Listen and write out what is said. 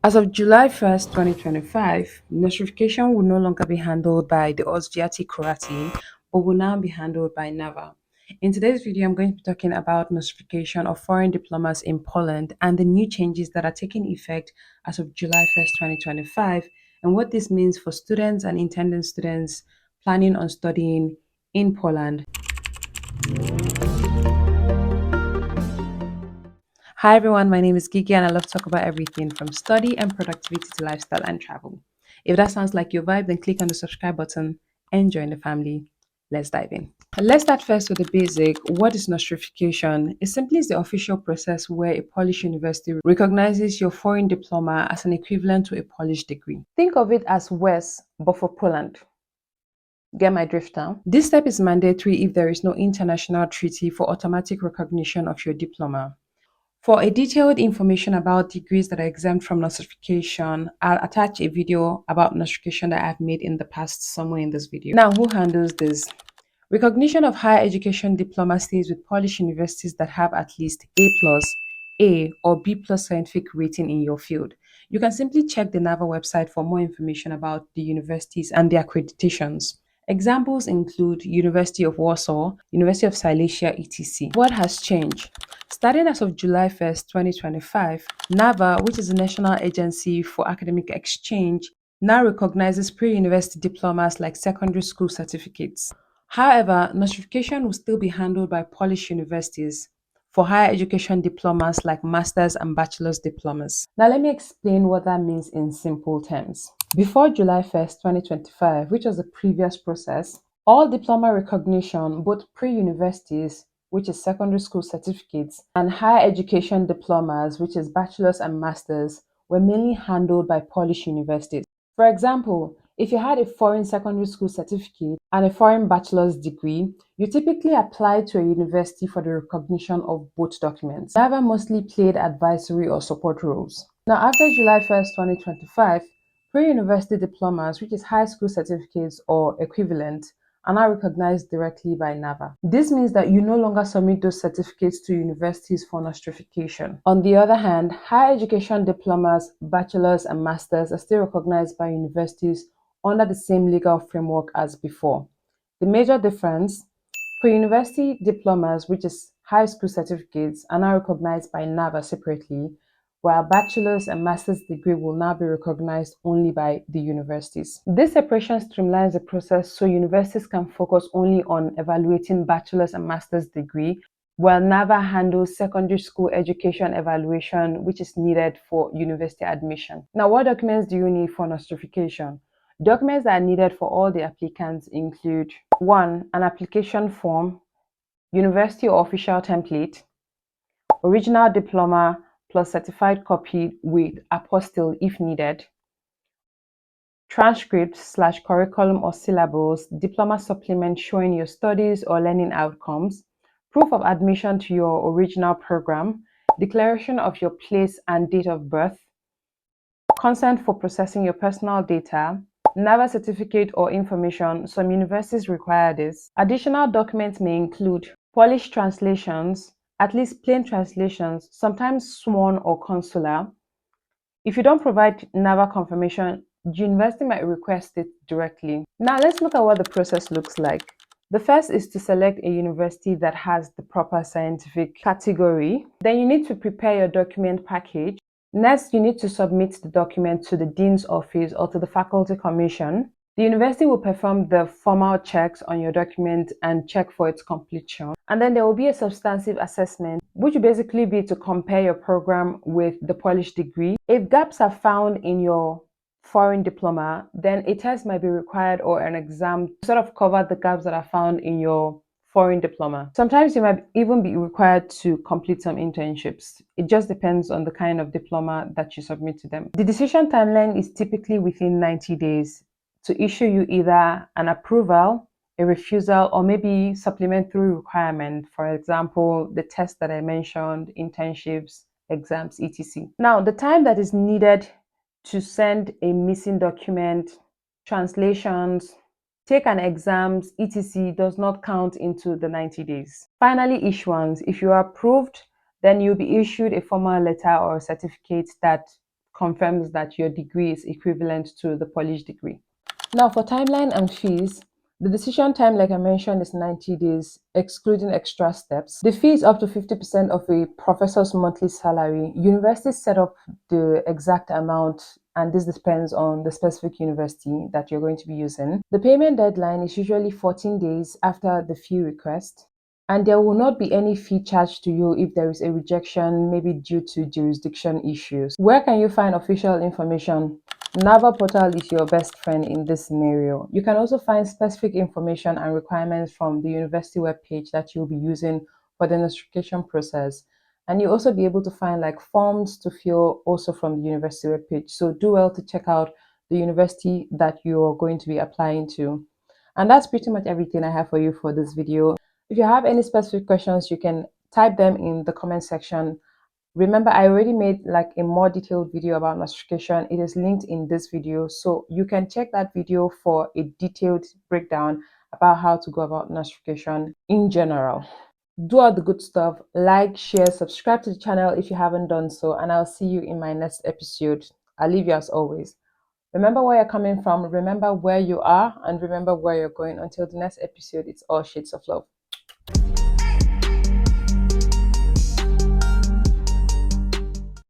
As of July 1st, 2025, notification will no longer be handled by the Ozviati Kurati, but will now be handled by NAWA. In today's video, I'm going to be talking about notification of foreign diplomas in Poland and the new changes that are taking effect as of July 1st, 2025, and what this means for students and intending students planning on studying in Poland. Hi everyone, my name is Gigi and I love to talk about everything from study and productivity to lifestyle and travel. If that sounds like your vibe, then click on the subscribe button and join the family. Let's dive in. Let's start first with the basic. What is nostrification? It simply is the official process where a Polish university recognizes your foreign diploma as an equivalent to a Polish degree. Think of it as WES, but for Poland. Get my drift now? This step is mandatory if there is no international treaty for automatic recognition of your diploma. For a detailed information about degrees that are exempt from notification, I'll attach a video about notification that I've made in the past somewhere in this video. Now, who handles this? Recognition of higher education diploma stays with Polish universities that have at least A plus, A or B plus scientific rating in your field. You can simply check the NAVA website for more information about the universities and their accreditations. Examples include University of Warsaw, University of Silesia, etc. What has changed? Starting as of July 1st, 2025, NAVA, which is the National Agency for Academic Exchange, now recognizes pre-university diplomas like secondary school certificates. However, notification will still be handled by Polish universities for higher education diplomas like master's and bachelor's diplomas. Now, let me explain what that means in simple terms. Before July 1st, 2025, which was the previous process, all diploma recognition, both pre-universities, which is secondary school certificates, and higher education diplomas, which is bachelor's and master's, were mainly handled by Polish universities. For example, if you had a foreign secondary school certificate and a foreign bachelor's degree, you typically apply to a university for the recognition of both documents. NAVA mostly played advisory or support roles. Now, after July 1st, 2025, pre-university diplomas, which is high school certificates or equivalent, are now recognized directly by NAVA. This means that you no longer submit those certificates to universities for nostrification. On the other hand, higher education diplomas, bachelor's and master's are still recognized by universities under the same legal framework as before. The major difference: pre-university diplomas, which is high school certificates, are now recognized by NAVA separately, while bachelor's and master's degree will now be recognized only by the universities. This separation streamlines the process so universities can focus only on evaluating bachelor's and master's degree, while NAVA handles secondary school education evaluation, which is needed for university admission. Now, what documents do you need for nostrification? Documents that are needed for all the applicants include: 1. An application form, university or official template, original diploma plus certified copy with apostille if needed, transcript/curriculum or syllabus, diploma supplement showing your studies or learning outcomes, proof of admission to your original program, declaration of your place and date of birth, consent for processing your personal data, NAVA certificate or information. Some universities require this. Additional documents may include Polish translations, at least plain translations, sometimes sworn or consular. If you don't provide NAVA confirmation, the university might request it directly. Now let's look at what the process looks like. The first is to select a university that has the proper scientific category. Then you need to prepare your document package. Next, you need to submit the document to the dean's office or to the faculty commission. The university will perform the formal checks on your document and check for its completion. And then there will be a substantive assessment, which will basically be to compare your program with the Polish degree. If gaps are found in your foreign diploma, then a test might be required or an exam to sort of cover the gaps that are found in your foreign diploma. Sometimes you might even be required to complete some internships. It just depends on the kind of diploma that you submit to them. The decision timeline is typically within 90 days to issue you either an approval, a refusal, or maybe supplementary requirement. For example, the test that I mentioned, internships, exams, etc. Now, the time that is needed to send a missing document, translations, take an exams, etc. does not count into the 90 days. Finally, issuance. If you are approved, then you'll be issued a formal letter or a certificate that confirms that your degree is equivalent to the Polish degree. Now, for timeline and fees, the decision time, like I mentioned, is 90 days, excluding extra steps. The fee is up to 50% of a professor's monthly salary. Universities set up the exact amount, and this depends on the specific university that you're going to be using. The payment deadline is usually 14 days after the fee request. And there will not be any fee charged to you if there is a rejection, maybe due to jurisdiction issues. Where can you find official information? NAWA portal is your best friend in this scenario. You can also find specific information and requirements from the university webpage that you'll be using for the notification process. And you'll also be able to find like forms to fill also from the university webpage. So do well to check out the university that you're going to be applying to. And that's pretty much everything I have for you for this video. If you have any specific questions, you can type them in the comment section. Remember, I already made like a more detailed video about notification. It is linked in this video, so you can check that video for a detailed breakdown about how to go about notification in general. Do all the good stuff, like, share, subscribe to the channel if you haven't done so, and I'll see you in my next episode. I'll leave you as always. Remember where you're coming from, remember where you are, and remember where you're going. Until the next episode, it's all shades of love.